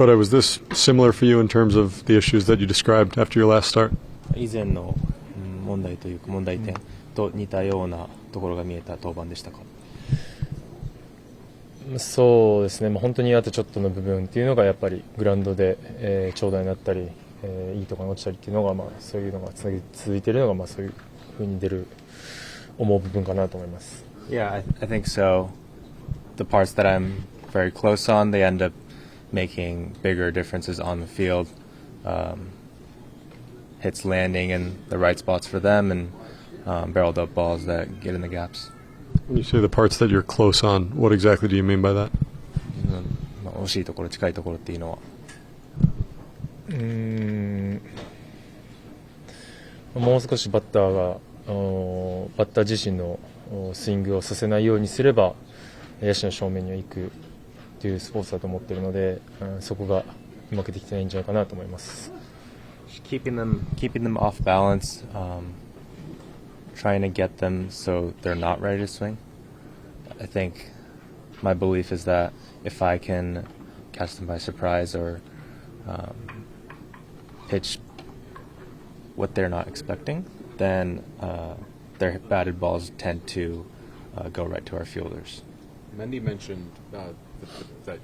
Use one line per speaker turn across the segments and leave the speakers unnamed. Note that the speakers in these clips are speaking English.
Kodai, was this similar for you in terms of the issues that you described after your last start?
以前の問題というか問題点と似たようなところが見えた登板でしたか？
そうですね、本当にあとちょっとの部分っていうのがやっぱりグラウンドで、長打になったり、いいところに落ちたりっていうのが、そういうのが続いているのが、そういうふうに思う部分かなと思います。
Yeah, I think so. The parts that I'm very close on, they end up making bigger differences on the field. Hits landing in the right spots for them and barreled up balls that get in the gaps.
When you say the parts that you're close on, what exactly do you mean by that?
惜しいところ、近いところっていうのは。
もう少しバッター自身のスイングをさせないようにすれば野手の正面には行くというスポーツだと思っているので、そこがうまくできてないんじゃないかなと思います。
Keeping them off balance, trying to get them so they're not ready to swing. I think my belief is that if I can catch them by surprise or pitch what they're not expecting, then their batted balls tend to go right to our fielders.
Mendy mentioned that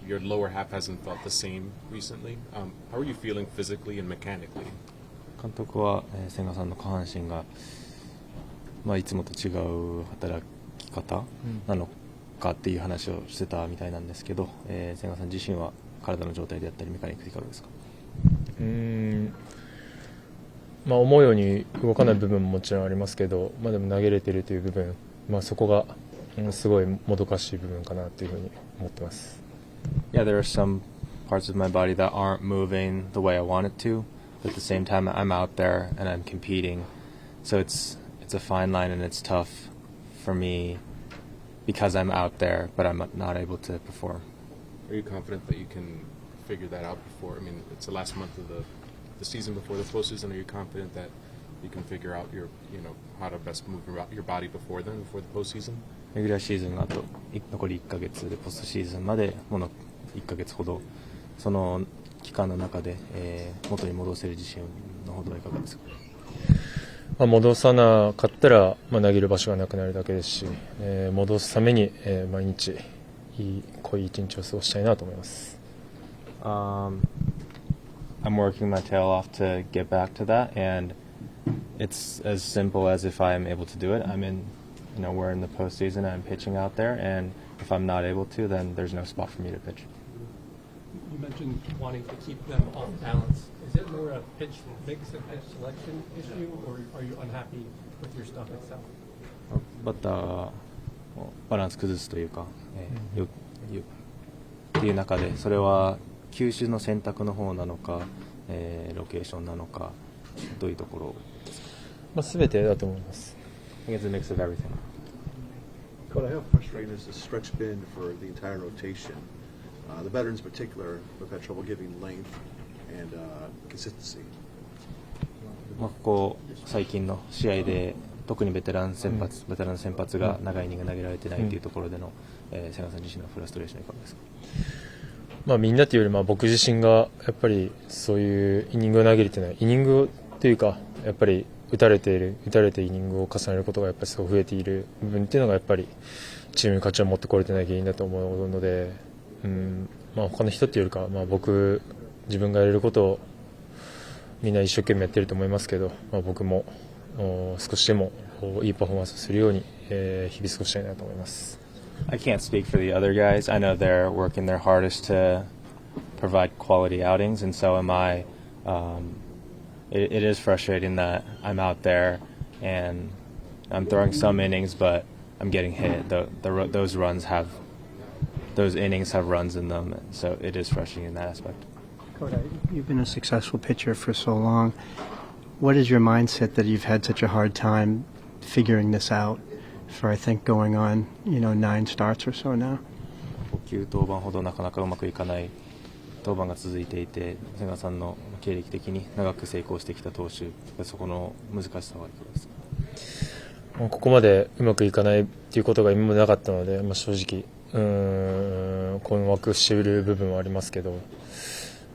your lower half hasn't felt the same recently. How are you feeling physically and mechanically?
監督は千賀さんの下半身が、いつもと違う働き方なのかっていう話をしてたみたいなんですけど、千賀さん自身は体の状態であったりメカニックいかがですか？
思うように動かない部分ももちろんありますけど、でも投げれてるという部分、そこがすごいもどかしい部分かなというふうに思ってます。
Yeah, there are some parts of my body that aren't moving the way I want it to, but at the same time I'm out there and I'm competing, so it's a fine line and it's tough for me because I'm out there, but I'm not able to perform.
Are you confident that you can figure that out before? I mean, it's the last month of the season before the postseason. Are you confident that you can figure out how to best move your body before then, before the postseason?
レギュラーシーズンがあと残り1ヶ月でポストシーズンまでもの1ヶ月ほど、その期間の中で、元に戻せる自信のほどはいかがですか？
戻さなかったら、投げる場所がなくなるだけですし、戻すために、毎日濃い一日を過ごしたいなと思います。
I'm working my tail off to get back to that, and it's as simple as if I'm able to do it. We're in the postseason, I'm pitching out there, and if I'm not able to, then there's no spot for me to pitch.
You mentioned wanting to keep them off balance. Is it more a pitch mix and pitch selection issue, or are you unhappy with your stuff itself?
バッターをバランス崩すというか、っていう中で、それは球種の選択の方なのか、ロケーションなのか、どういうところですか？
全てだと思います。
I think it's a mix of everything.
Kodai, how frustrating has the stretch been for the entire rotation? The veterans in particular have had trouble giving length and consistency.
ここ最近の試合で特にベテランの先発が長いイニング投げられてないというところでの、千賀さん自身のフラストレーションいかがですか？
みんなというより僕自身がやっぱりそういうイニングを投げれてないイニングというかやっぱり打たれてイニングを重ねることがやっぱりすごく増えている部分っていうのがやっぱりチームに勝ちを持ってこれてない原因だと思うので、他の人っていうよりか自分がやれることをみんな一生懸命やってると思いますけど、僕も少しでもいいパフォーマンスをするように、日々過ごしたいなと思います。
I can't speak for the other guys. I know they're working their hardest to provide quality outings, and so am I. It is frustrating that I'm out there and I'm throwing some innings, but I'm getting hit. Those innings have runs in them, so it is frustrating in that aspect.
Kodai, you've been a successful pitcher for so long. What is your mindset that you've had such a hard time figuring this out for, I think, going on, 9 starts or so now?
9登板ほどなかなかうまくいかない登板が続いていて、千賀さんの経歴的に長く成功してきた投手、そこの難しさはいかがですか？
ここまでうまくいかないということが今までなかったので、正直困惑している部分はありますけど、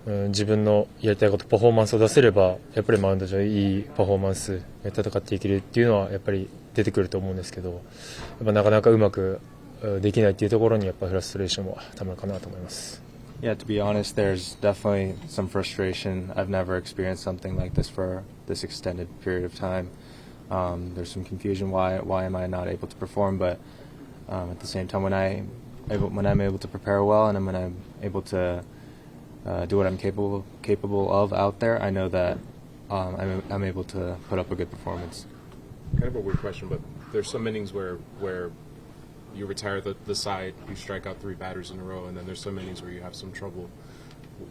自分のやりたいことパフォーマンスを出せればやっぱりマウンド上でいいパフォーマンス戦っていけるっていうのはやっぱり出てくると思うんですけど、やっぱなかなかうまくできないっていうところにやっぱフラストレーションはたまるかなと思います。
Yeah, to be honest, there's definitely some frustration. I've never experienced something like this for this extended period of time. There's some confusion. Why am I not able to perform? But at the same time, when I'm able to prepare well and when I'm able to do what I'm capable of out there, I know that I'm able to put up a good performance.
Kind of a weird question, but there's some innings where you retire the side, you strike out 3 batters in a row, and then there's some innings where you have some trouble.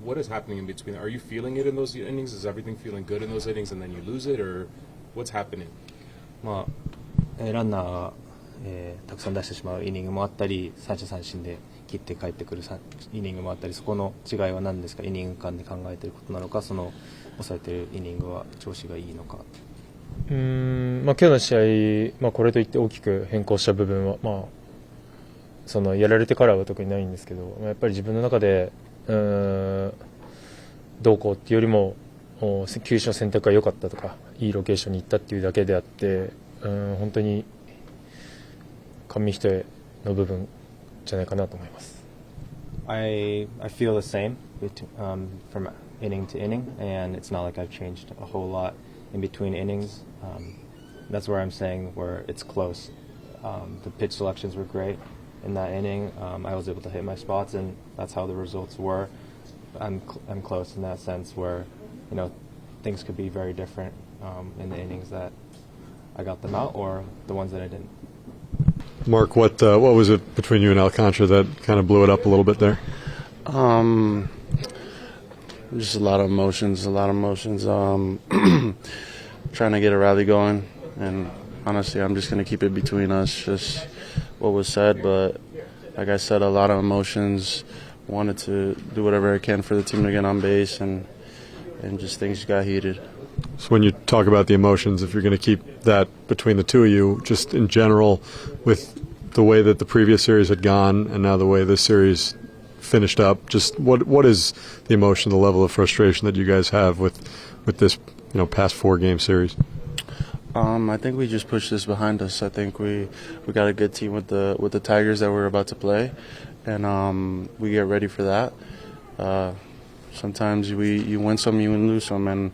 What is happening in between? Are you feeling it in those innings? Is everything feeling good in those innings, and then you lose it, or what's happening?
まあランナーがたくさん出してしまうイニングもあったり、三者三振で切って帰ってくるイニングもあったり、そこの違いは何ですか？イニング間で考えていることなのか、その抑えているイニングは調子がいいのか。
今日の試合、これといって大きく変更した部分は、そのやられてからは特にないんですけど、やっぱり自分の中でどうこうっていうよりも球種の選択が良かったとかいいロケーションに行ったっていうだけであって、本当に紙一重の部分じゃないかなと思います。
I feel the same from inning to inning, and it's not like I've changed a whole lot in between innings. That's where I'm saying where it's close. The pitch selections were great in that inning. I was able to hit my spots, and that's how the results were. I'm close in that sense where, things could be very different in the innings that I got them out or the ones that I didn't.
Mark, what was it between you and Alcantara that kind of blew it up a little bit there?
Just a lot of emotions. Trying to get a rally going, and honestly, I'm just going to keep it between us, just what was said. But like I said, a lot of emotions. Wanted to do whatever I can for the team to get on base, and just things got heated.
So when you talk about the emotions, if you're going to keep that between the two of you, just in general, with the way that the previous series had gone and now the way this series finished up, just what is the emotion, the level of frustration that you guys have with this past 4-game series?
I think we just pushed this behind us. I think we got a good team with the Tigers that we're about to play, and we get ready for that. Sometimes you win some, you lose some, and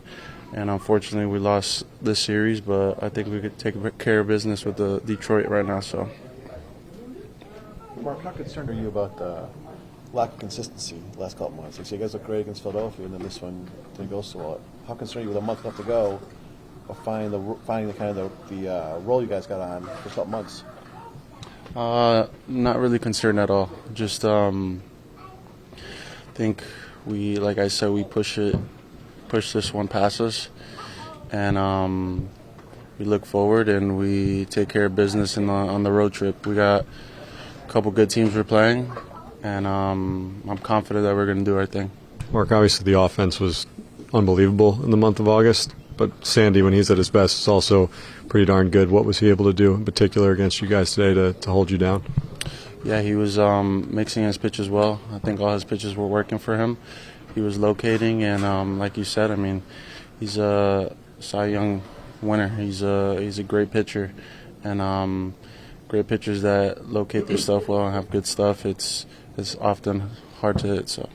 unfortunately we lost this series. But I think we could take care of business with the Detroit right now. So,
Mark, how concerned are you about the lack of consistency the last couple months? So you guys look great against Philadelphia, and then this one didn't go so well. How concerned are you with a month left to go of finding the kind of the role you guys got on for a couple months?
Not really concerned at all. Just think like I said, we push this one past us, and we look forward and we take care of business on the road trip. We got a couple good teams we're playing, and I'm confident that we're going to do our thing.
Mark, obviously the offense was unbelievable in the month of August, but Sandy, when he's at his best, is also pretty darn good. What was he able to do in particular against you guys today to hold you down?
Yeah, he was mixing his pitches well. I think all his pitches were working for him. He was locating, and like you said, I mean, he's a Cy Young winner. He's a great pitcher, and great pitchers that locate their stuff well and have good stuff. It's often hard to hit. So.